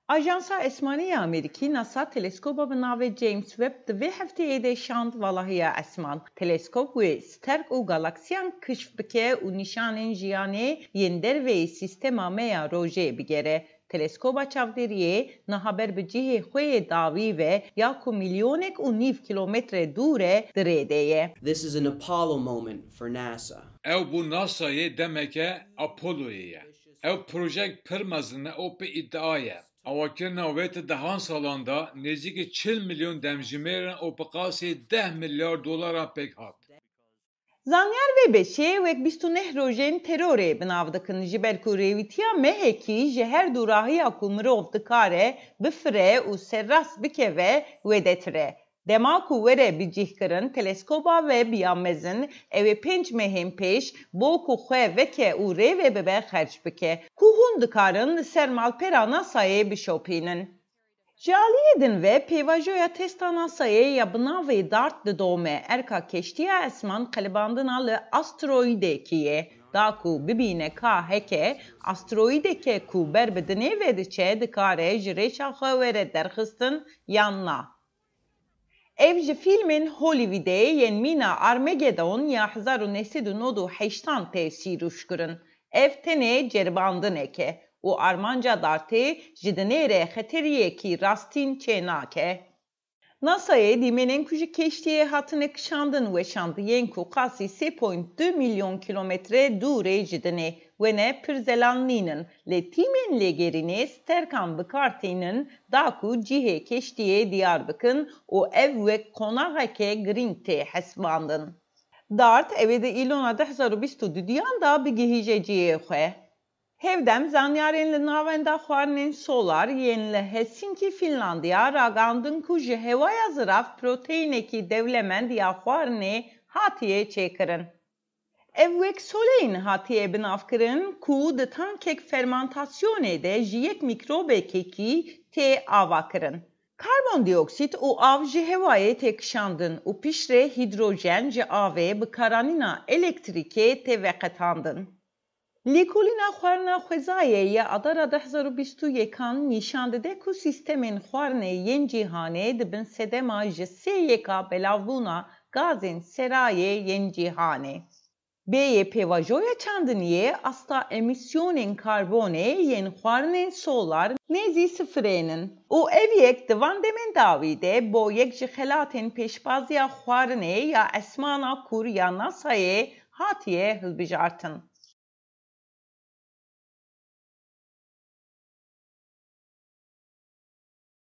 Ajansa Esmaniya Amerikî NASA teleskopa bi navê James Webb di vê hefteyê de şand valahiya esman. Teleskop wê sterk û galaksiyan kişf bike û nîşanên jiyanê yên derveyê sîstema me ya rojê bigere. Teleskopa çavderiyê nihaber bi cihê xwe yê dawî ve ya ku milyonek û nîv kilometre dûr e di rê de ye. This is an Apollo moment for NASA. Ew bu NASA'yê demeke Apollo'yê ye. Ew projek pir mezin e û pê îdia ye. Awakirina wê ti dehan salan da nêzîkî 40 milyon demjimêrên û bi qasî 10 milyar dolara pêk hat. Zanyar ve beşê wek 29 rojên terorê bi nav dikin ji ber ku rêwîtiya mehekî ji her du rahiya ku mirov dikare bifire û serrast bikeve wê de tire. Dema ku were bicihkirin teleskopa Webb ya mezin ew ê 5 mehên pêş bo ku xwe veke û rêvê bibe xerc bike ku hûn dikarin li ser malpera NASAyê bişopînin. Ji aliyê din ve pêvajoya testa NASAyê ya bi navê DART didome erka keştiya esman qelibandina li asteroîdekî ye. Da ku bibîne ka heke asteroîdeke ku ber bi dinê ve diçe dikare ji rêşa xwe were derxistin yan na. Ev ji fîlmên Hollywoodê yên mîna Armageddon ya 1998 tê sîrûşkirin. Ev tenê ceribandineke û armanca dartê ji dinê re xeteriyekî rastîn çê nake. NASAyê dîmenên ku ji keştiyê hatine kişandin weşandiyên ku qasî 3.2 milyon kilometre dûrê ji dinê wene pir zelanînin lê tîmên lêgerînê sterkan bikartînin da ku cihê keştiyê diyar bikin û ev wek qonaxeke girîng tê hesibandin. DART evê di îlona 2022 da bigihîje cihê xwe. Hevdem zanyarên li navenda xwarinên solar yên li Helsinki, Finlandiya ragandin ku ji hewaya ziraf proteinekî devlemend ya xwarinê hatiye çêkirin. Ev wek soleyên hatiye binavkirin ku di tankek fermentasyonê de ji yek mikrobekekî tê avakirin. Karbondioksit û av ji hewayê tê kişandin û piştre hidrojen ji avê bi karanîna elektrîkê tê veqetandin. Lêkolîna xwarina xwezayê ya adara 2021 nîşan dide ku sîstemên xwarinê yên cîhanê dibin sedema ji sê yeka belavbûna gazên serayê yên cîhanê. Bêyê pêvajoya çandiniyê asta emîsyonên karbonê yên xwarinên solar nêzî sıfırênin û ev yek di van demên dawî de bo yek ji xelatên pêşbaziya xwarinê ya esmana kur ya NASAyê hatiye hilbijartin.